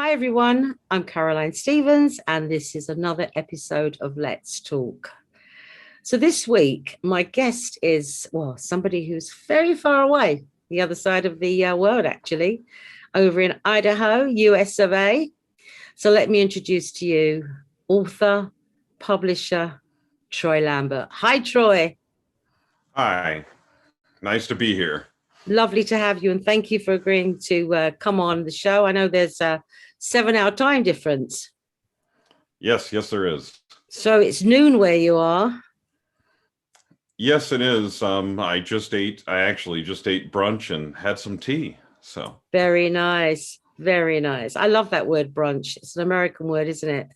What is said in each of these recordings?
Hi, everyone. I'm Caroline Stevens, and this is another episode of Let's Talk. So, this week, my guest is, well, somebody who's very far away, the other side of the world, actually, over in Idaho, US of A. So, let me introduce to you author, publisher, Troy Lambert. Hi, Troy. Hi, nice to be here. Lovely to have you, and thank you for agreeing to come on the show. I know there's a 7-hour time difference. Yes, there is. So it's noon where you are. Yes, it is. I actually just ate brunch and had some tea. So Very nice. Very nice. I love that word brunch. It's an American word, isn't it?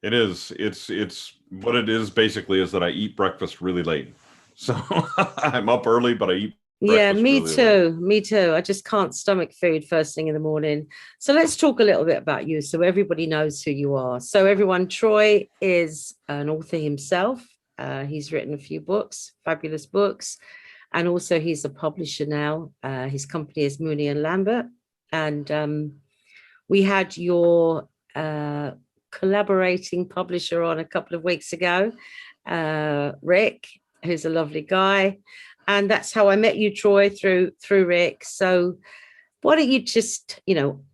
it is. It's what it is basically is that I eat breakfast really late. So I'm up early, but I eat Yeah, breakfast me really too. late. Me too. I just can't stomach food first thing in the morning. So let's talk a little bit about you so everybody knows who you are. So everyone, Troy is an author himself. He's written a few books, fabulous books. And also he's a publisher now. His company is Mooney and Lambert. And we had your collaborating publisher on a couple of weeks ago, Rick, who's a lovely guy. And that's how I met you, Troy, through Rick. So why don't you just,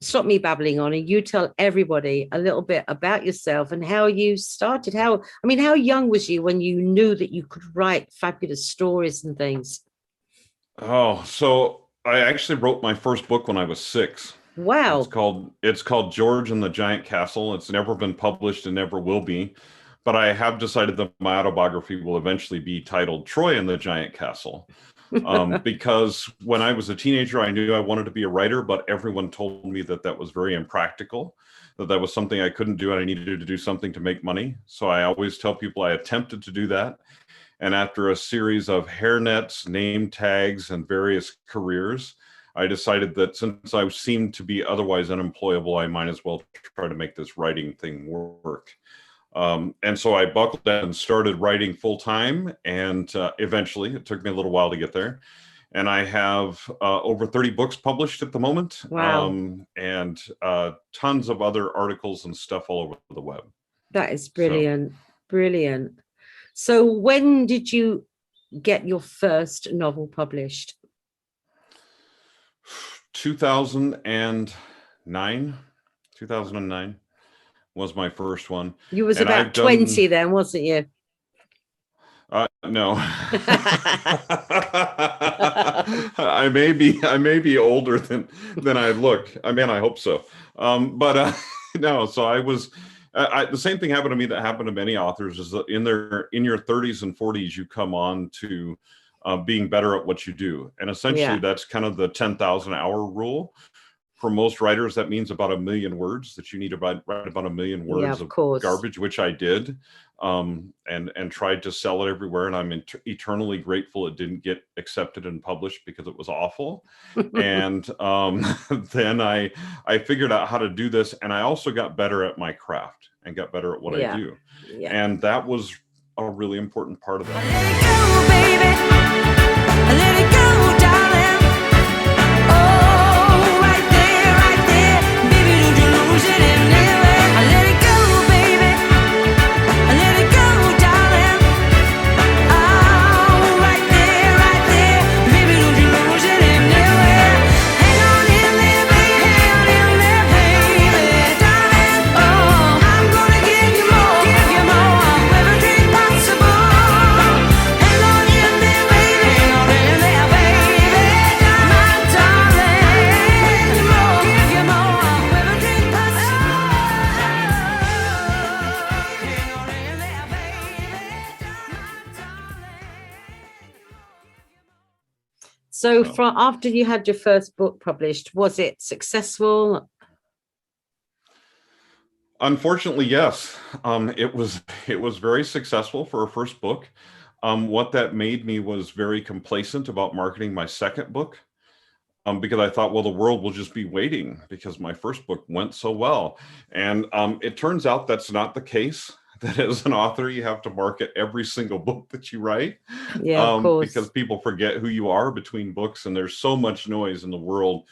stop me babbling on and you tell everybody a little bit about yourself and how you started. How young was you when you knew that you could write fabulous stories and things? Oh, so I actually wrote my first book when I was 6. Wow. It's called George and the Giant Castle. It's never been published and never will be. But I have decided that my autobiography will eventually be titled Troy and the Giant Castle. Because when I was a teenager, I knew I wanted to be a writer, but everyone told me that was very impractical, that was something I couldn't do and I needed to do something to make money. So I always tell people I attempted to do that. And after a series of hairnets, name tags, and various careers, I decided that since I seemed to be otherwise unemployable, I might as well try to make this writing thing work. And so I buckled down and started writing full time. And eventually, it took me a little while to get there. And I have over 30 books published at the moment. Wow. And tons of other articles and stuff all over the web. That is brilliant. Brilliant. So when did you get your first novel published? 2009 was my first one. You was about 20 then, wasn't you? No. I may be older than I look. I mean, I hope so. But no. So I was. The same thing happened to me that happened to many authors is that in your 30s and 40s, you come on to being better at what you do. And essentially that's kind of the 10,000 hour rule. For most writers, that means about 1 million words that you need to write about 1 million words of garbage, which I did, and tried to sell it everywhere. And I'm eternally grateful it didn't get accepted and published because it was awful. And then I figured out how to do this. And I also got better at my craft and got better at what I do. Yeah. And that was a really important part of that. Let it go, baby. Let it go, darling. Oh, right there. Baby, don't you lose it anywhere. Let it go, baby. Let it go, darling. Oh, right there. Baby, don't you lose it anywhere. Hang on in there, baby. Darling. Oh, I'm gonna give you more of everything possible. Hang on in there, baby. My darling. Give you more of everything possible. Hang on in there, baby. So after you had your first book published, was it successful? Unfortunately, yes. It was very successful for a first book. What that made me was very complacent about marketing my second book, because I thought, well, the world will just be waiting because my first book went so well. And it turns out that's not the case. That as an author, you have to market every single book that you write. Yeah, of course. Because people forget who you are between books, and there's so much noise in the world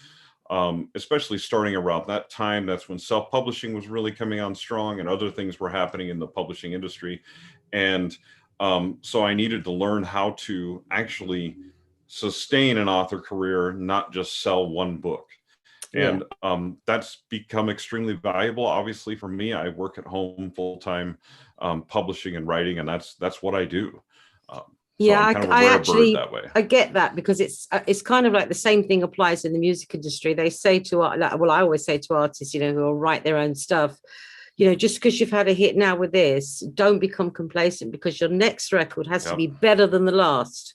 especially starting around that time. That's when self-publishing was really coming on strong and other things were happening in the publishing industry. And so I needed to learn how to actually sustain an author career, not just sell one book. Yeah. And that's become extremely valuable. Obviously, for me, I work at home full time, publishing and writing, and that's what I do. So Yeah, I'm kind of a I rare bird actually that way. I get that, because it's kind of like the same thing applies in the music industry. They say to well, I always say to artists, who will write their own stuff, just because you've had a hit now with this, don't become complacent, because your next record has to Yep. be better than the last.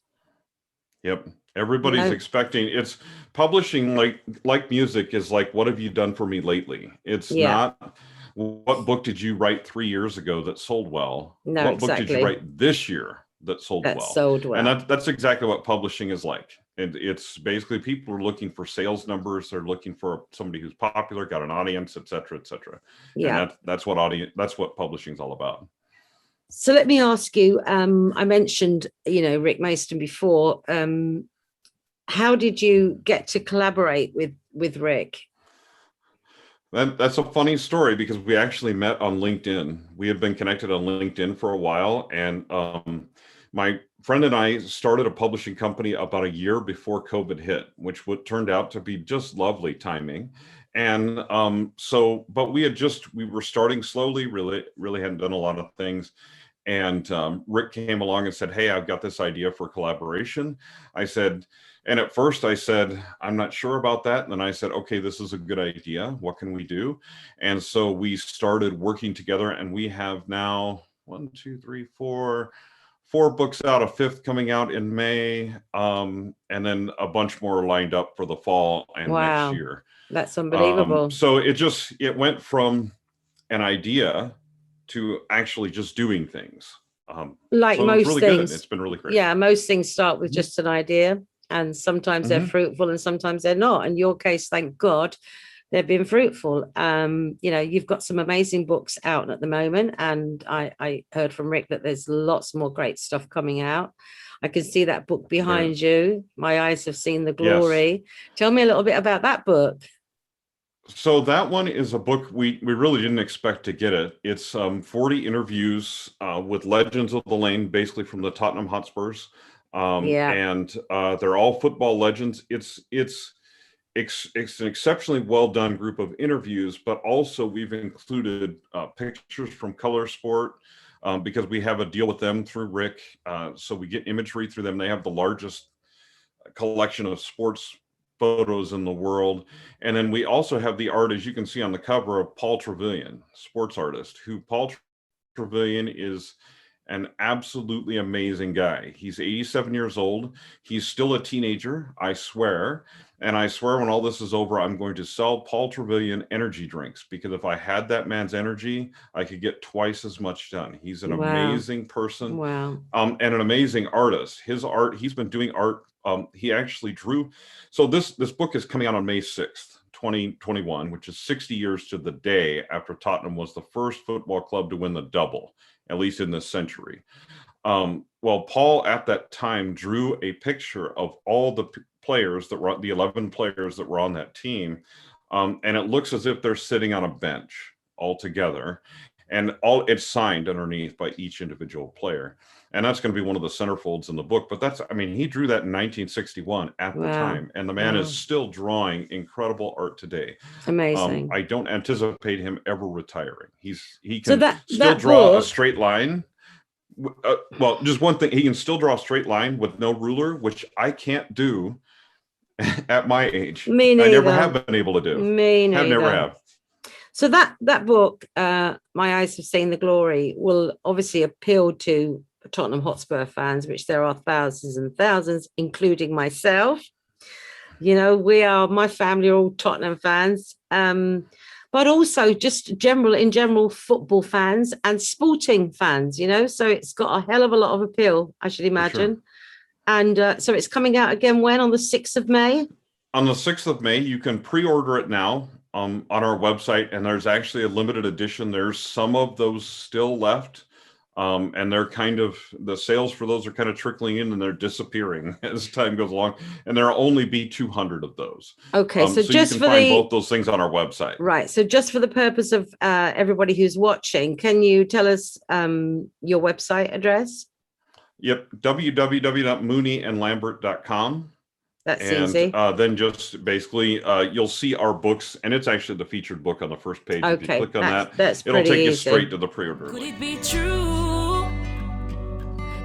Yep. Everybody's expecting it's publishing like music is like, what have you done for me lately? It's Yeah. not what book did you write 3 years ago that sold well? No, What book did you exactly. write this year that sold That well? sold And well. that's exactly what publishing is like. And it's basically people are looking for sales numbers. They're looking for somebody who's popular, got an audience, et cetera, et cetera. Yeah. And that's what publishing is all about. So let me ask you, I mentioned, Rick Mason before. How did you get to collaborate with Rick? That's a funny story, because we actually met on LinkedIn. We had been connected on LinkedIn for a while, and my friend and I started a publishing company about a year before COVID hit, which turned out to be just lovely timing. And but we were starting slowly, really hadn't done a lot of things. And Rick came along and said, "Hey, I've got this idea for collaboration." And at first I said, "I'm not sure about that." And then I said, "Okay, this is a good idea. What can we do?" And so we started working together, and we have now 4 books out, a 5th coming out in May, and then a bunch more lined up for the fall and next year. That's unbelievable. So it went from an idea to actually just doing things. Like so most it's really things, good. It's been really great. Yeah, most things start with just an idea, and sometimes they're fruitful and sometimes they're not. In your case, thank God, they've been fruitful. You've got some amazing books out at the moment, and I heard from Rick that there's lots more great stuff coming out. I can see that book behind you. My eyes have seen the glory. Yes. Tell me a little bit about that book. So that one is a book we really didn't expect to get it. It's 40 interviews with legends of the lane, basically from the Tottenham Hotspurs. And they're all football legends. It's an exceptionally well done group of interviews, but also we've included pictures from Color Sport because we have a deal with them through Rick. So we get imagery through them. They have the largest collection of sports photos in the world. And then we also have the art, as you can see on the cover, of Paul Trevelyan, sports artist, who Paul Trevelyan is an absolutely amazing guy. He's 87 years old. He's still a teenager, I swear. And I swear when all this is over, I'm going to sell Paul Trevelyan energy drinks, because if I had that man's energy, I could get twice as much done. He's an amazing person. Wow. And an amazing artist. His art, he's been doing art. He actually drew. So this book is coming out on May 6th, 2021, which is 60 years to the day after Tottenham was the first football club to win the double, at least in this century. Well, Paul at that time drew a picture of all the players that were the 11 players that were on that team. And it looks as if they're sitting on a bench all together, and it's signed underneath by each individual player. And that's going to be one of the centerfolds in the book. But he drew that in 1961 at the time. And the man is still drawing incredible art today. Amazing. I don't anticipate him ever retiring. He can still draw a straight line. Well, just one thing, he can still draw a straight line with no ruler, which I can't do at my age. Me neither. I never have been able to do. Me neither. I never have. So that book, My Eyes Have Seen the Glory, will obviously appeal to Tottenham Hotspur fans, which there are thousands and thousands, including myself. My family are all Tottenham fans, but also just in general football fans and sporting fans, so it's got a hell of a lot of appeal, I should imagine. Sure. And so it's coming out again when? On the 6th of May? On the 6th of May, you can pre-order it now on our website, and there's actually a limited edition. There's some of those still left. And they're kind of, the sales for those are kind of trickling in and they're disappearing as time goes along. And there'll only be 200 of those. Okay, so So just you for can find the both those things on our website. right, so just for the purpose of everybody who's watching, can you tell us your website address? Yep, www.mooneyandlambert.com. That's And easy. then just basically, you'll see our books, and it's actually the featured book on the first page. If you Okay, click on that, that's it'll pretty take you easy. straight to the pre-order Could link. it be true?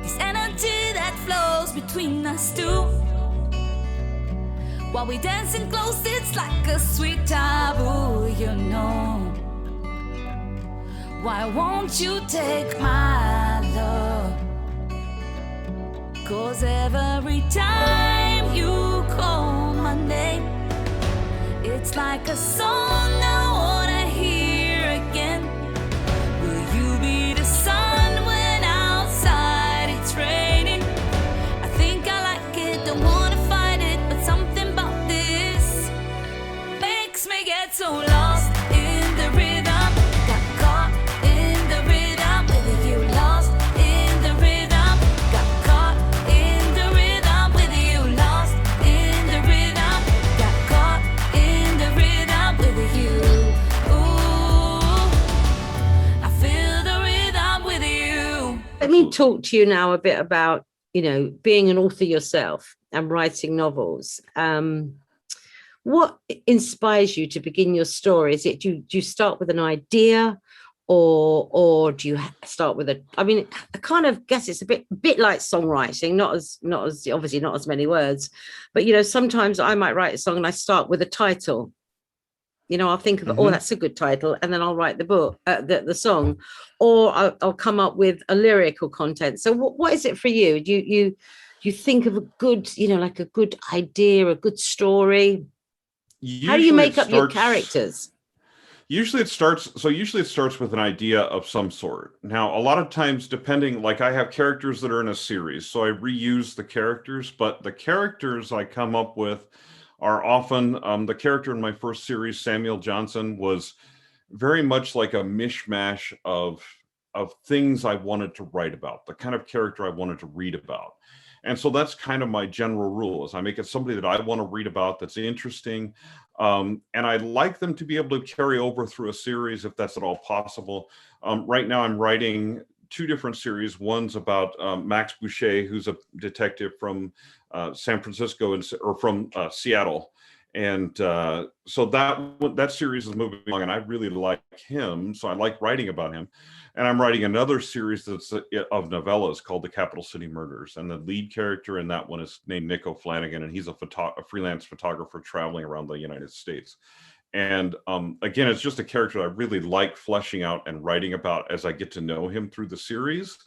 This energy that flows between us two. While we dancing close, it's like a sweet taboo, you know. Why won't you take my love? 'Cause every time you call my name, it's like a song I wanna hear again. Will you be the sun when outside it's raining? I think I like it, don't wanna fight it, but something about this makes me get so lost in the rhythm. Got caught in the rhythm with you, lost in the rhythm. Got caught in the rhythm with you, lost in the rhythm. Got caught in the rhythm with you. Ooh, I feel the rhythm with you. Let me talk to you now a bit about, being an author yourself and writing novels. What inspires you to begin your story? Is it do you start with an idea, or do you start with I kind of guess it's a bit like songwriting, not as obviously not as many words, but sometimes I might write a song and I start with a title. I'll think of oh, that's a good title, and then I'll write the book, the song, or I'll come up with a lyrical content. So what is it for you? Do you think of a good, like a good idea, a good story? How do you make up your characters? Usually it starts with an idea of some sort. Now, a lot of times, depending, like I have characters that are in a series, so I reuse the characters, but the characters I come up with are often, the character in my first series, Samuel Johnson, was very much like a mishmash of things I wanted to write about, the kind of character I wanted to read about. And so that's kind of my general rule, is I make it somebody that I want to read about, that's interesting. And I like them to be able to carry over through a series if that's at all possible. Right now I'm writing two different series. One's about Max Boucher, who's a detective from San Francisco or from Seattle. And so that series is moving along, and I really like him. So I like writing about him. And I'm writing another series that's of novellas called The Capital City Murders. And the lead character in that one is named Nick O'Flanagan, and he's a freelance photographer traveling around the United States. And again, it's just a character I really like fleshing out and writing about as I get to know him through the series.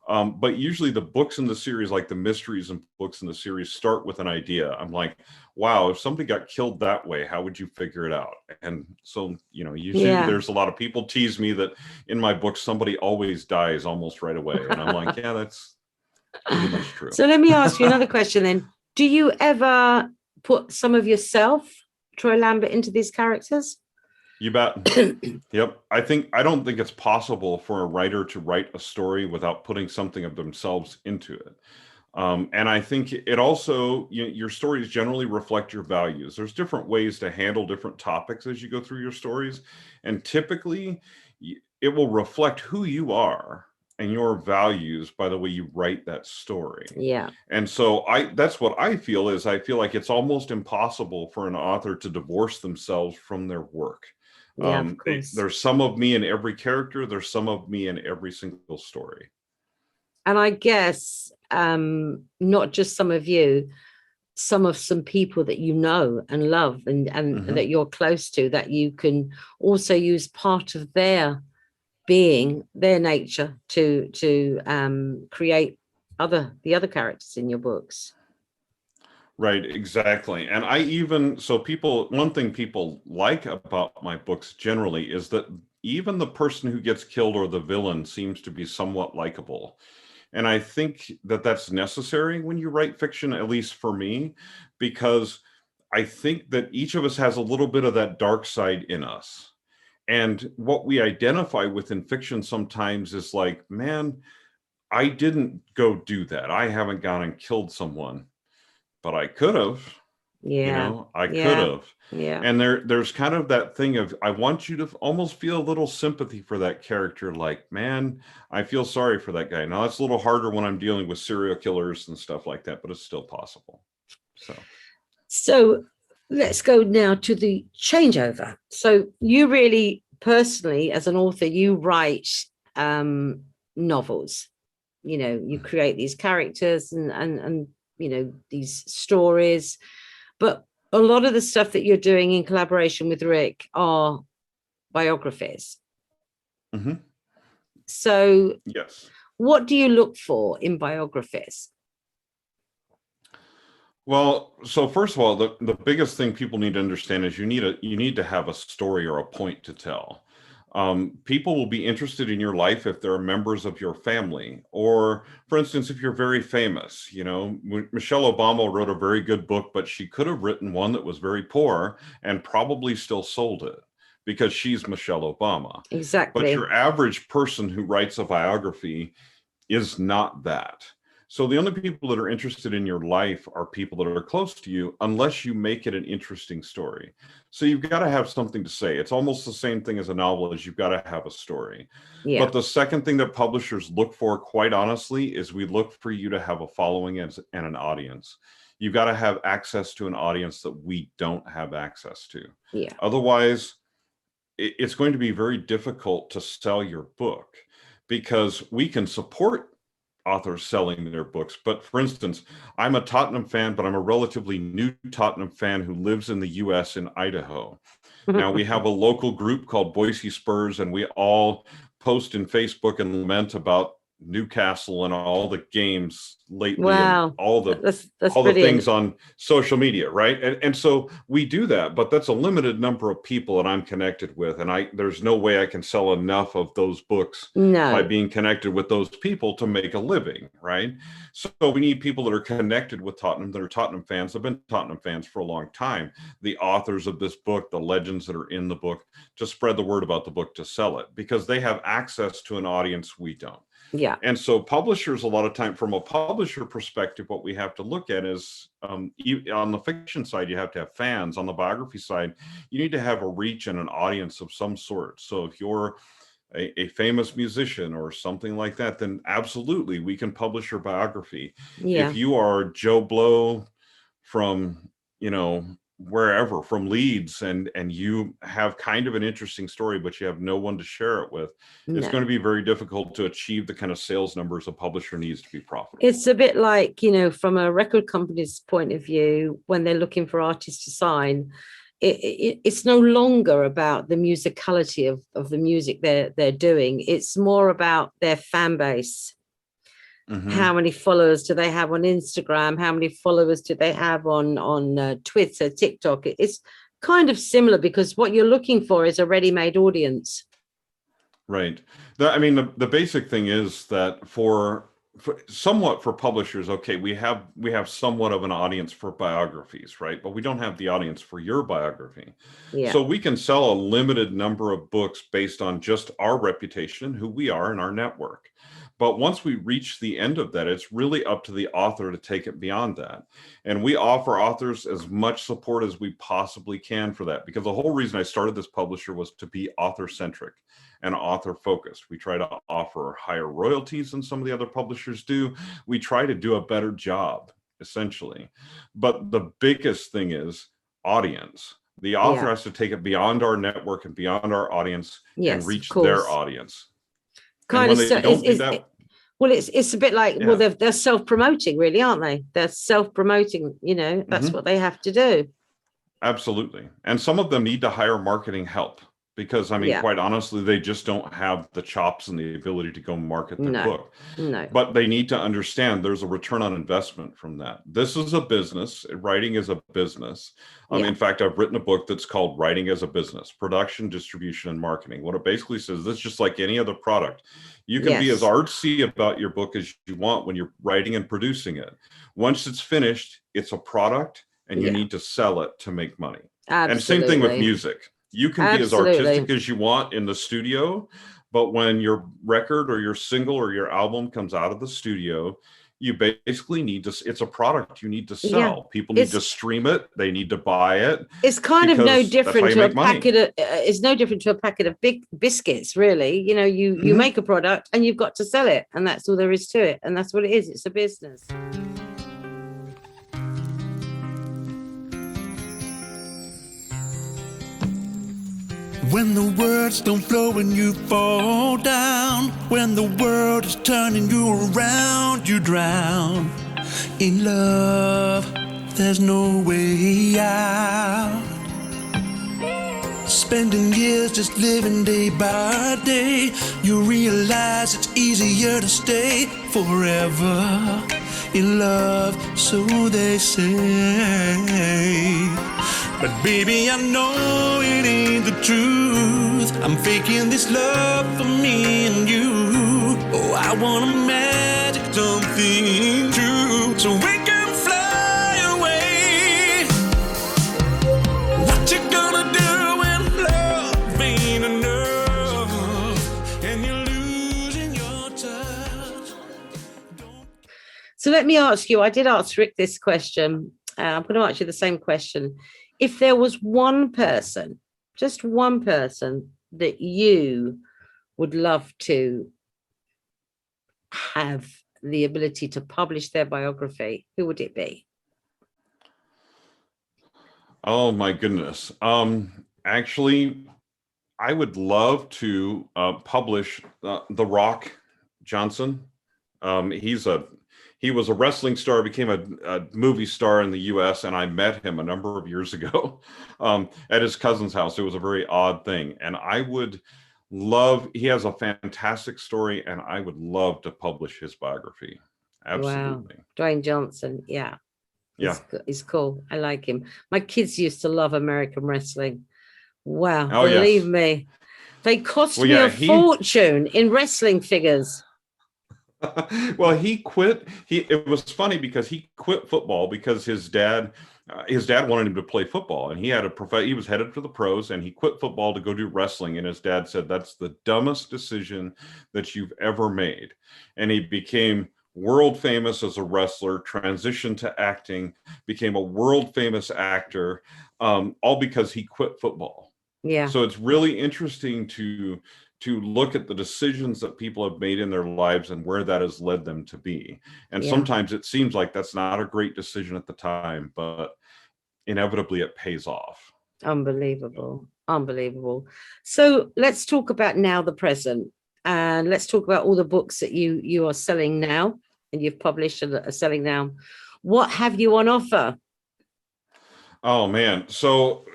But usually the books in the series, like the mysteries and books in the series, start with an idea. I'm like, wow, if somebody got killed that way, how would you figure it out? And so, usually there's a lot of people tease me that in my books, somebody always dies almost right away. And I'm like, yeah, that's pretty much true. So let me ask you another question then. Do you ever put some of yourself, Troy Lambert, into these characters? You bet. Yep. I don't think it's possible for a writer to write a story without putting something of themselves into it. And I think it also, your stories generally reflect your values. There's different ways to handle different topics as you go through your stories. And typically it will reflect who you are and your values by the way you write that story. Yeah. And so that's what I feel like it's almost impossible for an author to divorce themselves from their work. Yeah, of course. There's some of me in every character. There's some of me in every single story. And I guess not just some of you, some people that you know and love and that you're close to, that you can also use part of their being, their nature to create the other characters in your books. Right, exactly. And one thing people like about my books generally is that even the person who gets killed or the villain seems to be somewhat likable. And I think that that's necessary when you write fiction, at least for me, because I think that each of us has a little bit of that dark side in us. And what we identify within fiction sometimes is like, man, I didn't go do that. I haven't gone and killed someone, but I could have. Yeah. I could Yeah. have. Yeah. And there's kind of that thing of, I want you to almost feel a little sympathy for that character. Like, man, I feel sorry for that guy. Now that's a little harder when I'm dealing with serial killers and stuff like that, but it's still possible. So let's go now to the changeover. So you really personally, as an author, you write novels. You create these characters and these stories, but a lot of the stuff that you're doing in collaboration with Rick are biographies. Mm-hmm. So yes, what do you look for in biographies? well, so first of all, the biggest thing people need to understand is you need to have a story or a point to tell. People will be interested in your life if they're members of your family, or for instance, if you're very famous. Michelle Obama wrote a very good book, but she could have written one that was very poor and probably still sold it because she's Michelle Obama. Exactly. But your average person who writes a biography is not that. So the only people that are interested in your life are people that are close to you, unless you make it an interesting story. So you've got to have something to say. It's almost the same thing as a novel, is you've got to have a story. Yeah. But the second thing that publishers look for, quite honestly, is we look for you to have a following and an audience. You've got to have access to an audience that we don't have access to. Yeah. Otherwise, it's going to be very difficult to sell your book, because we can support authors selling their books. But for instance, I'm a Tottenham fan, but I'm a relatively new Tottenham fan who lives in the US in Idaho. Now we have a local group called Boise Spurs, and we all post in Facebook and lament about Newcastle and all the games lately. Wow. And all the brilliant. things on social media, right? And so we do that, but that's a limited number of people that I'm connected with, and there's no way I can sell enough of those books by being connected with those people to make a living, right? So we need people that are connected with Tottenham, that are Tottenham fans, have been Tottenham fans for a long time, the authors of this book, the legends that are in the book, to spread the word about the book, to sell it, because they have access to an audience we don't. Yeah. And so publishers, a lot of time, from a publisher perspective, what we have to look at is, on the fiction side, you have to have fans. On the biography side, you need to have a reach and an audience of some sort. So if you're a famous musician or something like that, then absolutely, we can publish your biography. Yeah. If you are Joe Blow from, wherever, from Leeds, and you have kind of an interesting story, but you have no one to share it with, it's going to be very difficult to achieve the kind of sales numbers a publisher needs to be profitable. It's a bit like, from a record company's point of view, when they're looking for artists to sign, it's no longer about the musicality of the music they're doing. It's more about their fan base. Mm-hmm. How many followers do they have on Instagram? How many followers do they have on Twitter, TikTok? It's kind of similar, because what you're looking for is a ready-made audience. Right. The basic thing is that for publishers, okay, we have somewhat of an audience for biographies, right? But we don't have the audience for your biography. Yeah. So we can sell a limited number of books based on just our reputation, who we are, and our network. But once we reach the end of that, it's really up to the author to take it beyond that. And we offer authors as much support as we possibly can for that, because the whole reason I started this publisher was to be author-centric and author-focused. We try to offer higher royalties than some of the other publishers do. We try to do a better job, essentially. But the biggest thing is audience. The author has to take it beyond our network and beyond our audience, and reach their audience. Kind of, it's a bit like, well, they're self-promoting, really, aren't they? They're self-promoting, that's what they have to do. Absolutely. And some of them need to hire marketing help, because quite honestly, they just don't have the chops and the ability to go market their book. No. But they need to understand there's a return on investment from that. This is a business. Writing is a business. In fact, I've written a book that's called Writing as a Business: Production, Distribution, and Marketing. What it basically says, this is just like any other product. You can be as artsy about your book as you want when you're writing and producing it. Once it's finished, it's a product, and you need to sell it to make money. Absolutely. And same thing with music. You can be as artistic as you want in the studio, but when your record or your single or your album comes out of the studio, you basically need to, it's a product you need to sell. Yeah. People need to stream it. They need to buy it. It's kind of no different to a packet of, it's no different to a packet of big biscuits, really. You know, you make a product and you've got to sell it, and that's all there is to it. And that's what it is. It's a business. When the words don't flow and you fall down, when the world is turning you around, you drown. In love, there's no way out. Spending years just living day by day, you realize it's easier to stay forever in love, so they say. But baby, I know it ain't the truth. I'm faking this love for me and you. Oh, I wanna magic something true, so we can fly away. What you gonna do when love ain't enough and you're losing your touch? So let me ask you, I did ask Rick this question. I'm going to ask you the same question. If there was one person, just one person that you would love to have the ability to publish their biography, who would it be? Oh my goodness. Actually, I would love to publish The Rock Johnson. He was a wrestling star, became a movie star in the US, and I met him a number of years ago at his cousin's house. It was a very odd thing. And I would love, he has a fantastic story, and I would love to publish his biography. Absolutely. Wow. Dwayne Johnson. Yeah. Yeah. He's cool. I like him. My kids used to love American wrestling. Wow. Oh, believe me. They cost me a fortune in wrestling figures. Well, he quit. It was funny because he quit football because his dad wanted him to play football, and he was headed for the pros, and he quit football to go do wrestling. And his dad said, "That's the dumbest decision that you've ever made." And he became world famous as a wrestler, transitioned to acting, became a world famous actor, all because he quit football. Yeah. So it's really interesting to look at the decisions that people have made in their lives and where that has led them to be. And sometimes it seems like that's not a great decision at the time, but inevitably it pays off. Unbelievable. Unbelievable. So let's talk about now the present, and let's talk about all the books that you are selling now and you've published and are selling now. What have you on offer? Oh man. So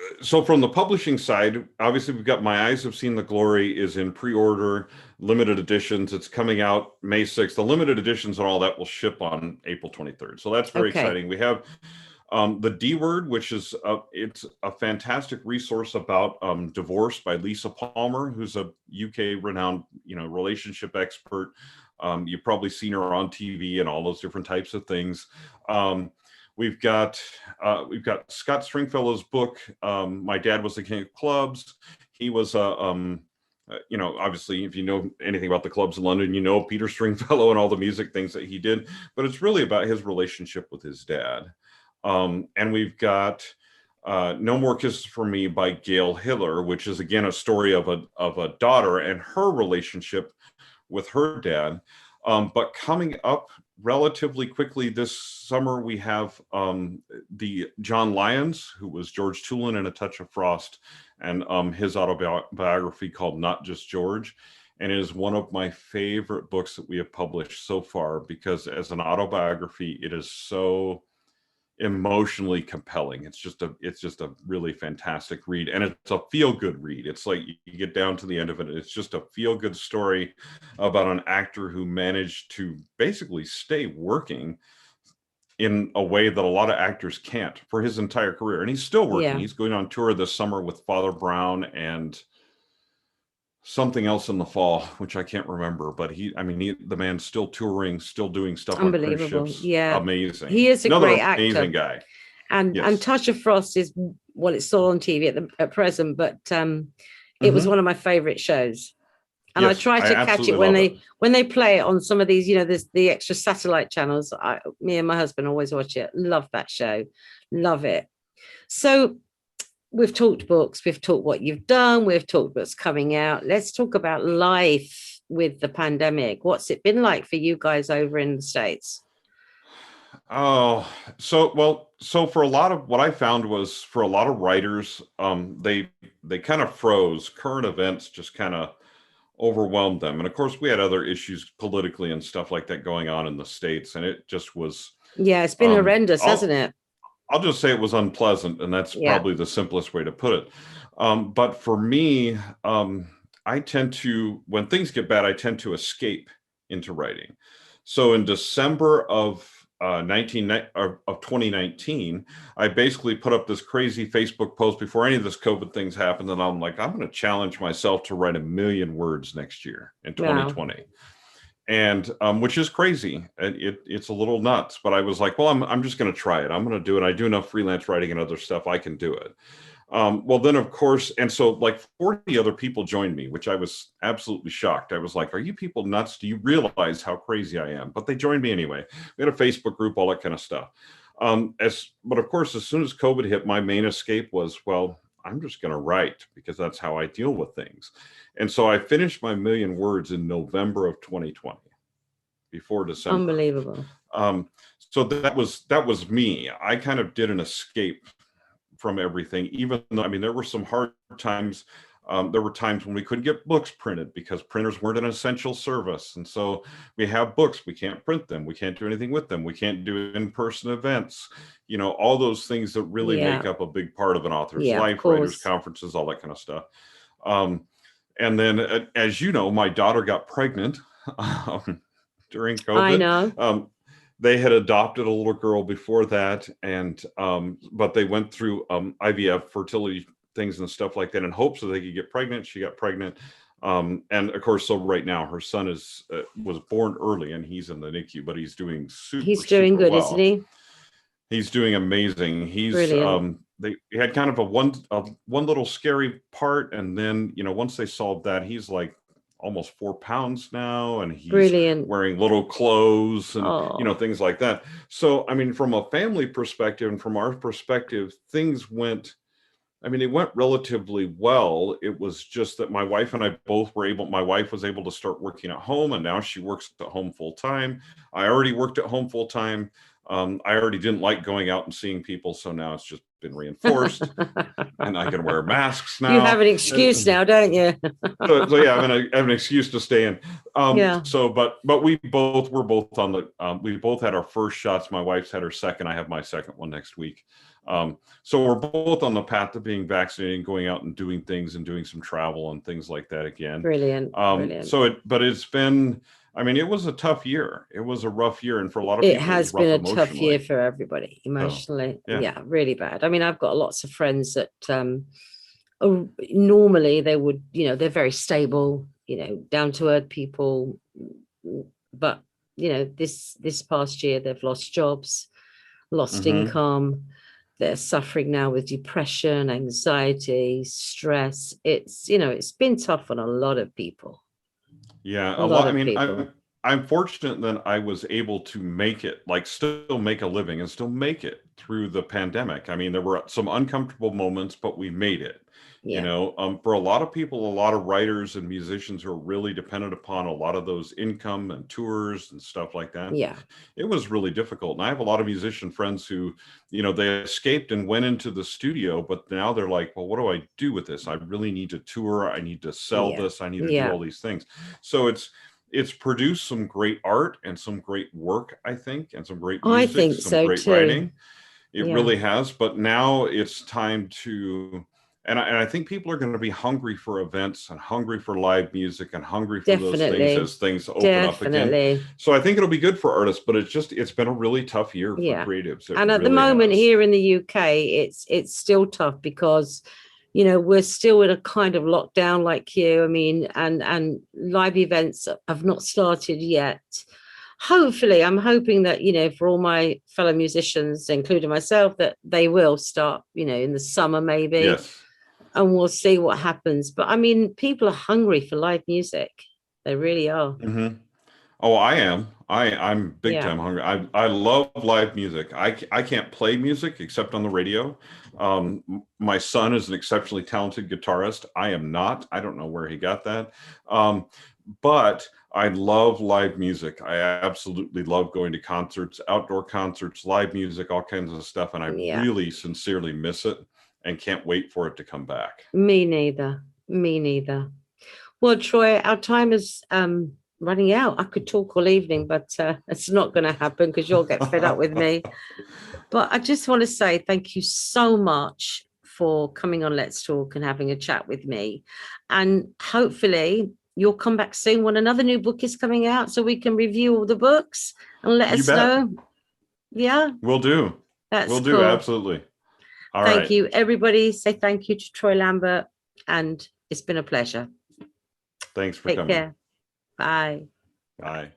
from the publishing side, obviously we've got My Eyes Have Seen the Glory is in pre-order, limited editions. It's coming out May 6th. The limited editions and all that will ship on April 23rd. So that's very exciting. We have The D Word, which is it's a fantastic resource about divorce by Lisa Palmer, who's a UK renowned, relationship expert. You've probably seen her on TV and all those different types of things. We've got Scott Stringfellow's book, My Dad Was the King of Clubs. He was obviously, if you know anything about the clubs in London, Peter Stringfellow and all the music things that he did, but it's really about his relationship with his dad. And we've got No More Kisses for Me by Gail Hiller, which is again a story of a daughter and her relationship with her dad. But coming up relatively quickly this summer, we have the John Lyons, who was George Tulin in A Touch of Frost, and his autobiography called Not Just George. And it is one of my favorite books that we have published so far, because as an autobiography, it is so emotionally compelling. It's just a really fantastic read, and it's a feel-good read. It's like you get down to the end of it, it's just a feel-good story about an actor who managed to basically stay working in a way that a lot of actors can't for his entire career, and he's still working. He's going on tour this summer with Father Brown and something else in the fall, which I can't remember, but the man's still touring, still doing stuff on cruise ships. Yeah, amazing. He is a great actor. Amazing guy. And Yes. Touch of Frost is, well, it's still on TV at present, but it was one of my favorite shows. And Yes, I try to catch absolutely it when love when they play it on some of these, there's the extra satellite channels. Me and my husband always watch it. Love that show. Love it. So we've talked books, we've talked what you've done, we've talked what's coming out. Let's talk about life with the pandemic. What's it been like for you guys over in the States? Oh, so for a lot of what I found was for a lot of writers, they kind of froze. Current events just kind of overwhelmed them. And of course, we had other issues politically and stuff like that going on in the States, and it just was. Yeah, it's been horrendous, hasn't it? I'll just say it was unpleasant, and that's probably the simplest way to put it. But for me, I tend to, when things get bad, I tend to escape into writing. So in December of 2019, I basically put up this crazy Facebook post before any of this COVID things happened, and I'm like, I'm going to challenge myself to write 1 million words next year in 2020. Wow. And which is crazy. It's a little nuts, but I was like, well, I'm just going to try it. I'm going to do it. I do enough freelance writing and other stuff. I can do it. Well, then, of course, and so like 40 other people joined me, which I was absolutely shocked. I was like, are you people nuts? Do you realize how crazy I am? But they joined me anyway. We had a Facebook group, all that kind of stuff. But of course, as soon as COVID hit, my main escape was, well, I'm just going to write because that's how I deal with things. And so I finished my 1 million words in November of 2020, before December. Unbelievable. So that was me. I kind of did an escape from everything, even though, I mean, there were some hard times. There were times when we couldn't get books printed because printers weren't an essential service. And so we have books, we can't print them. We can't do anything with them. We can't do in-person events, all those things that really make up a big part of an author's life, writers' conferences, all that kind of stuff. And then, as you know, my daughter got pregnant during COVID. I know. They had adopted a little girl before that, and but they went through IVF, fertility things and stuff like that in hopes that they could get pregnant. She got pregnant. And of course, so right now her son was born early and he's in the NICU, but he's doing He's doing good, well. Isn't he? He's doing amazing. He's brilliant. They had kind of one little scary part, and then once they solved that, he's like almost 4 pounds now, and he's brilliant. Wearing little clothes and things like that. So I mean, from a family perspective and from our perspective, things went. I mean, it went relatively well. It was just that my wife and I both were able. My wife was able to start working at home, and now she works at home full time. I already worked at home full time. I already didn't like going out and seeing people, so now it's just been reinforced, and I can wear masks now. You have an excuse now, don't you? so yeah, I have an excuse to stay in. So, but we're both on the. We both had our first shots. My wife's had her second. I have my second one next week. So we're both on the path to being vaccinated and going out and doing things and doing some travel and things like that again. Brilliant. Brilliant. But it's been. I mean, it was a tough year. It was a rough year, and for a lot of people, it has been a tough year for everybody emotionally. Yeah, really bad. I mean, I've got lots of friends that normally they would, they're very stable, down to earth people, but this past year they've lost jobs, lost income. They're suffering now with depression, anxiety, stress. It's it's been tough on a lot of people. Yeah, a lot. I mean, I'm fortunate that I was able to make it, like still make a living and still make it through the pandemic. I mean, there were some uncomfortable moments, but we made it. For a lot of people, a lot of writers and musicians who are really dependent upon a lot of those income and tours and stuff like that. Yeah, it was really difficult. And I have a lot of musician friends who, they escaped and went into the studio, but now they're like, well, what do I do with this? I really need to tour. I need to sell this. I need to do all these things. So it's produced some great art and some great work, I think, and some great music, I think some so great too. writing. It really has. But now it's time to. And I think people are going to be hungry for events and hungry for live music and hungry for those things as things open up again. So I think it'll be good for artists, but it's been a really tough year for creatives. And at the moment here in the UK, it's still tough because, we're still in a kind of lockdown like you. I mean, and live events have not started yet. hopefully, I'm hoping that, for all my fellow musicians, including myself, that they will start, in the summer maybe. Yes. And we'll see what happens. But I mean, people are hungry for live music. They really are. Mm-hmm. Oh, I am. I'm big time hungry. I love live music. I can't play music except on the radio. My son is an exceptionally talented guitarist. I am not. I don't know where he got that. But I love live music. I absolutely love going to concerts, outdoor concerts, live music, all kinds of stuff. And I really sincerely miss it and can't wait for it to come back. Me neither. Me neither. Well, Troy, our time is running out. I could talk all evening, but it's not going to happen because you'll get fed up with me. But I just want to say thank you so much for coming on Let's Talk and having a chat with me. And hopefully you'll come back soon when another new book is coming out so we can review all the books and let us know. Yeah. We'll do. We'll do. Absolutely. All right. Thank you, everybody. Say thank you to Troy Lambert. And it's been a pleasure. Thanks for coming. Take care. Bye. Bye.